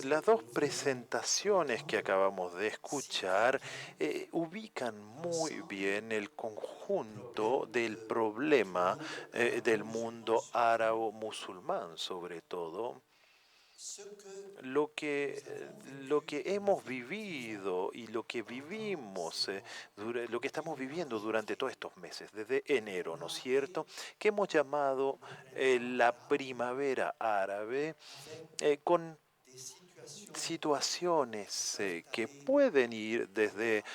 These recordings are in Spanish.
Las dos presentaciones que acabamos de escuchar ubican muy bien el conjunto del problema del mundo árabo-musulmán, sobre todo, lo que hemos vivido y lo que vivimos, lo que estamos viviendo durante todos estos meses, desde enero, ¿no es cierto? Que hemos llamado la primavera árabe, con situaciones que pueden ir desde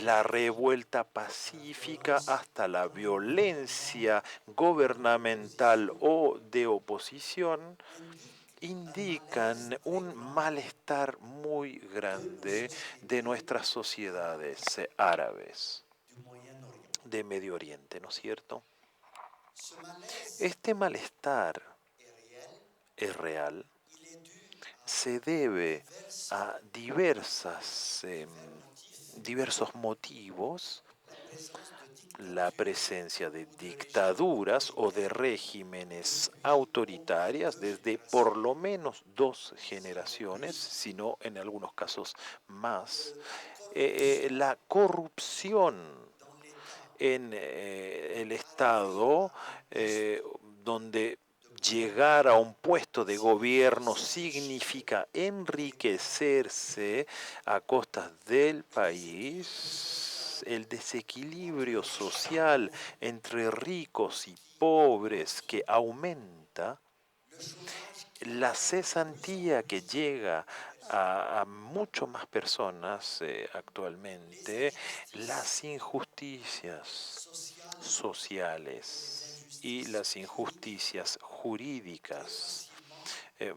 la revuelta pacífica hasta la violencia gubernamental o de oposición, indican un malestar muy grande de nuestras sociedades árabes de Medio Oriente, ¿no es cierto? Este malestar es real, se debe a diversos motivos: la presencia de dictaduras o de regímenes autoritarias desde por lo menos dos generaciones, si no en algunos casos más, la corrupción en el Estado, donde llegar a un puesto de gobierno significa enriquecerse a costas del país, el desequilibrio social entre ricos y pobres que aumenta, la cesantía que llega a mucho más personas actualmente, las injusticias sociales y las injusticias jurídicas. eh,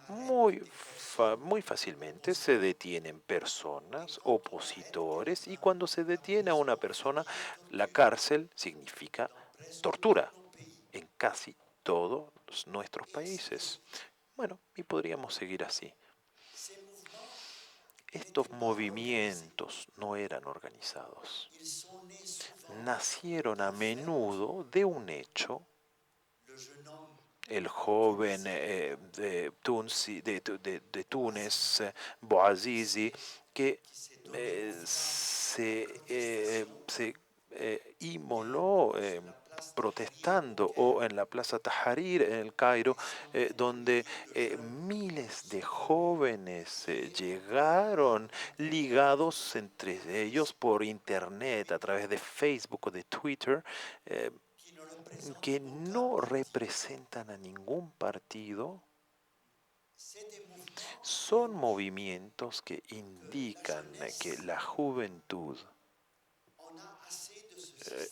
muy fácilmente se detienen personas, opositores, y cuando se detiene a una persona, la cárcel significa tortura en casi todos nuestros países. Bueno, y podríamos seguir así. Estos movimientos no eran organizados. Nacieron a menudo de un hecho: el joven de Túnez, Bouazizi, que se inmoló protestando, o en la Plaza Tahrir en el Cairo, donde miles de jóvenes llegaron ligados entre ellos por internet, a través de Facebook o de Twitter, eh, que no representan a ningún partido. Son movimientos que indican que la juventud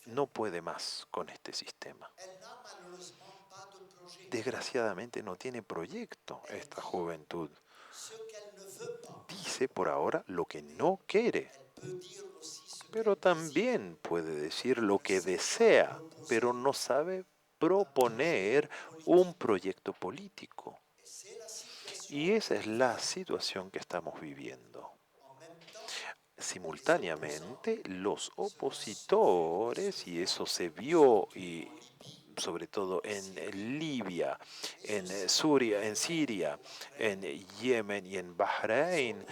no puede más con este sistema. Desgraciadamente no tiene proyecto esta juventud. Dice por ahora lo que no quiere, pero también puede decir lo que desea, pero no sabe proponer un proyecto político. Y esa es la situación que estamos viviendo. Simultáneamente, los opositores, y eso se vio, y sobre todo en Libia, en Siria, en Yemen y en Bahrein,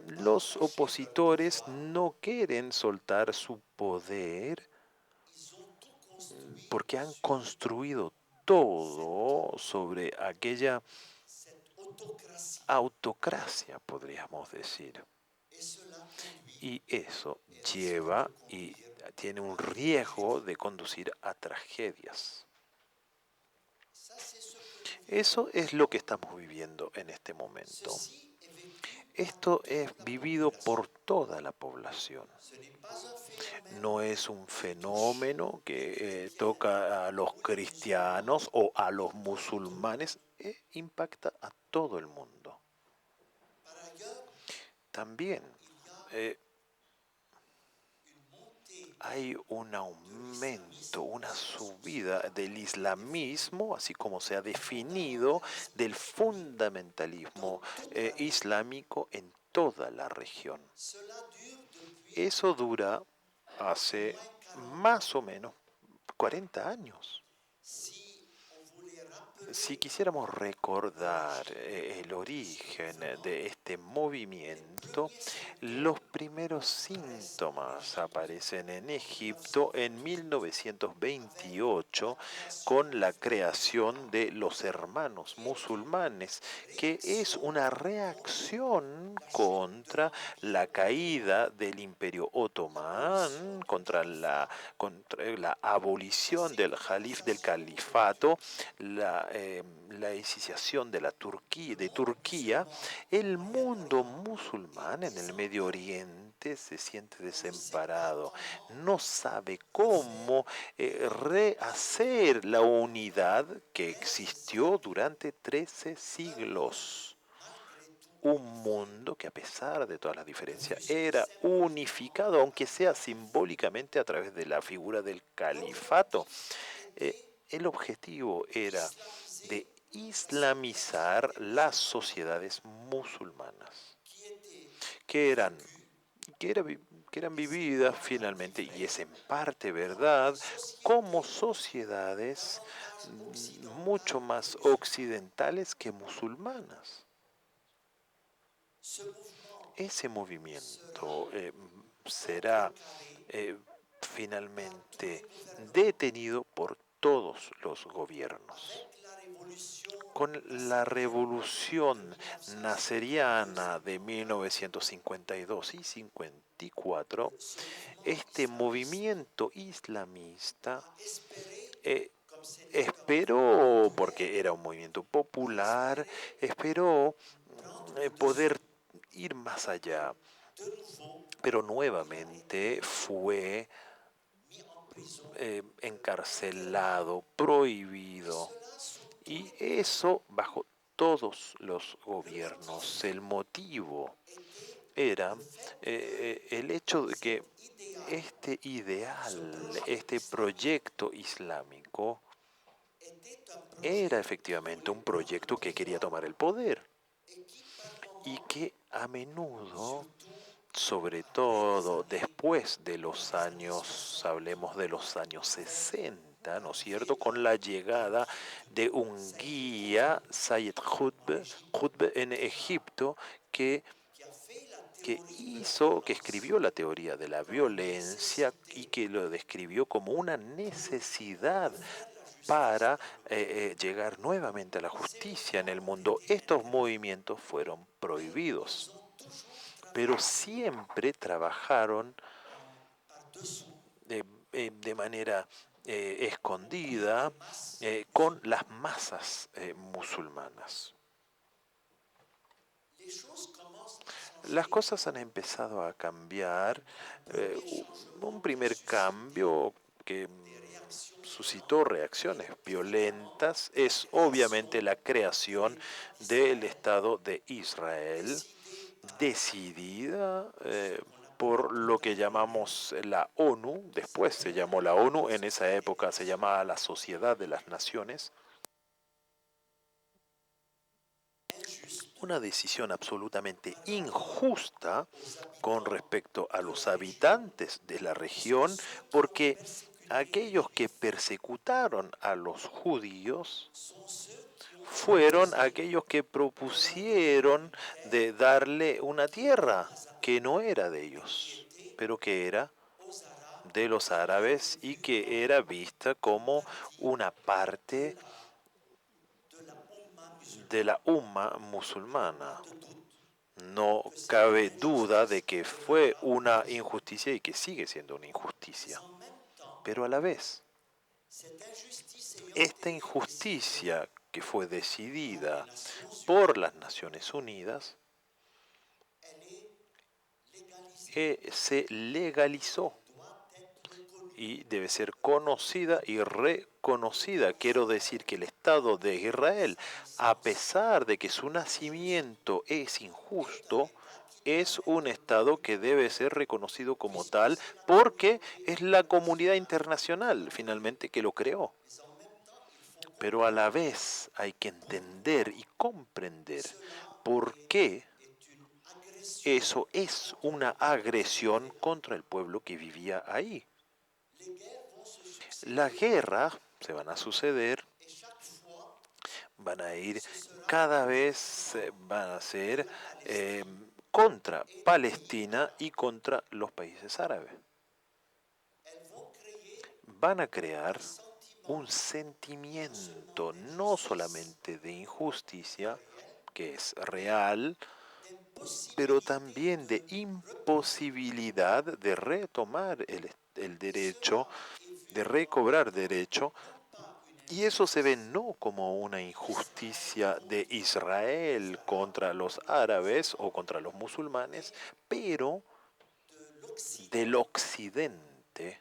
los opositores no quieren soltar su poder porque han construido todo sobre aquella autocracia, podríamos decir. Y eso lleva y tiene un riesgo de conducir a tragedias. Eso es lo que estamos viviendo en este momento. Esto es vivido por toda la población. No es un fenómeno que toca a los cristianos o a los musulmanes, impacta a todo el mundo. También eh, hay un aumento, una subida del islamismo, así como se ha definido, del fundamentalismo islámico en toda la región. Eso dura hace más o menos 40 años. Si quisiéramos recordar el origen de este movimiento, los primeros síntomas aparecen en Egipto en 1928 con la creación de los Hermanos Musulmanes, que es una reacción contra la caída del Imperio Otomán, contra la abolición del califato, la iniciación de Turquía. El mundo musulmán en el Medio Oriente se siente desamparado, no sabe cómo rehacer la unidad que existió durante 13 siglos. Un mundo que, a pesar de todas las diferencias, era unificado, aunque sea simbólicamente a través de la figura del califato. El objetivo era de islamizar las sociedades musulmanas, que eran, que era vi- que eran vividas finalmente, y es en parte verdad, como sociedades mucho más occidentales que musulmanas. Ese movimiento será eh, finalmente detenido por todos los gobiernos. Con la revolución naseriana de 1952 y 54, este movimiento islamista eh, esperó, porque era un movimiento popular, esperó poder ir más allá, pero nuevamente fue encarcelado, prohibido, y eso bajo todos los gobiernos. El motivo era el hecho de que este ideal, este proyecto islámico, era efectivamente un proyecto que quería tomar el poder y que a menudo, sobre todo después de los años, hablemos de los años 60, ¿no es cierto?, con la llegada de un guía, Sayyid Qutb en Egipto, que que escribió la teoría de la violencia y que lo describió como una necesidad para llegar nuevamente a la justicia en el mundo. Estos movimientos fueron prohibidos, pero siempre trabajaron de, de manera escondida con las masas musulmanas. Las cosas han empezado a cambiar. Un primer cambio que suscitó reacciones violentas es obviamente la creación del Estado de Israel, decidida por lo que llamamos la ONU. Después se llamó la ONU, en esa época se llamaba la Sociedad de las Naciones. Una decisión absolutamente injusta con respecto a los habitantes de la región, porque aquellos que persecutaron a los judíos fueron aquellos que propusieron de darle una tierra que no era de ellos, pero que era de los árabes y que era vista como una parte de la umma musulmana. No cabe duda de que fue una injusticia y que sigue siendo una injusticia. Pero a la vez, esta injusticia que fue decidida por las Naciones Unidas se legalizó y debe ser conocida y reconocida. Quiero decir que el Estado de Israel, a pesar de que su nacimiento es injusto, es un Estado que debe ser reconocido como tal porque es la comunidad internacional finalmente que lo creó. Pero a la vez hay que entender y comprender por qué eso es una agresión contra el pueblo que vivía ahí. Las guerras se van a suceder van a ir, cada vez van a ser eh, contra Palestina y contra los países árabes. Van a crear un sentimiento no solamente de injusticia, que es real, pero también de imposibilidad de retomar el derecho, de recobrar derecho, y eso se ve no como una injusticia de Israel contra los árabes o contra los musulmanes, pero del occidente,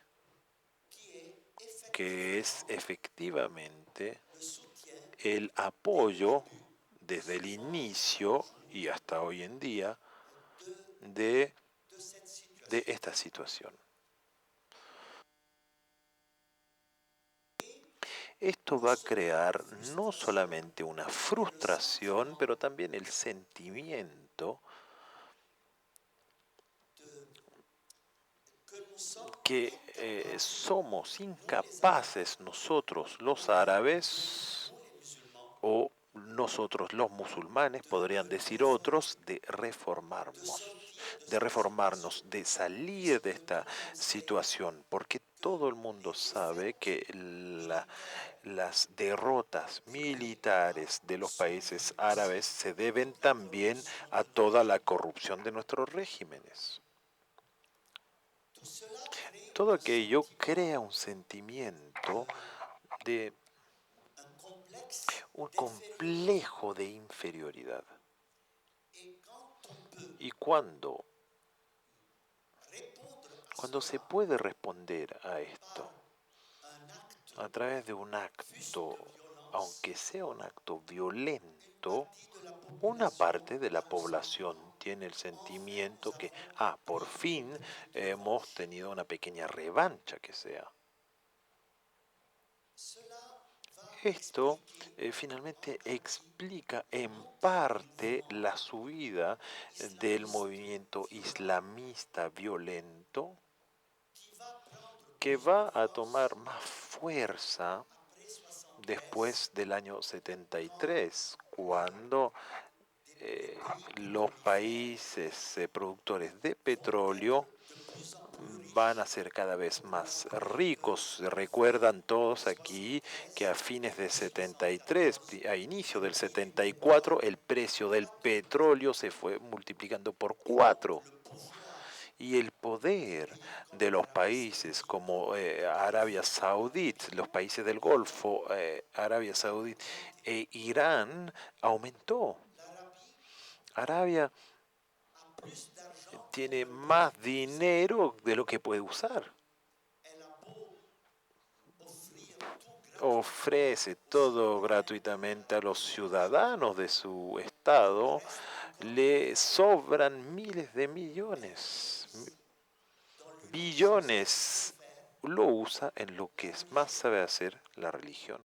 que es efectivamente el apoyo desde el inicio y hasta hoy en día de, de esta situación. Esto va a crear no solamente una frustración, pero también el sentimiento que somos incapaces nosotros los árabes o nosotros los musulmanes, podrían decir otros, de reformarnos, de salir de esta situación, porque todo el mundo sabe que las derrotas militares de los países árabes se deben también a toda la corrupción de nuestros regímenes. Todo aquello crea un sentimiento de un complejo de inferioridad. Y cuando se puede responder a esto a través de un acto, aunque sea un acto violento, una parte de la población tiene el sentimiento que, por fin hemos tenido una pequeña revancha que sea. Esto finalmente explica en parte la subida del movimiento islamista violento que va a tomar más fuerza después del año 73, cuando los países productores de petróleo van a ser cada vez más ricos. Recuerdan todos aquí que a fines de 73, a inicio del 74, el precio del petróleo se fue multiplicando por 4. Y el poder de los países como Arabia Saudita, los países del Golfo, Arabia Saudita e Irán aumentó. Arabia tiene más dinero de lo que puede usar. Ofrece todo gratuitamente a los ciudadanos de su estado, le sobran miles de millones, billones, lo usa en lo que más sabe hacer, la religión.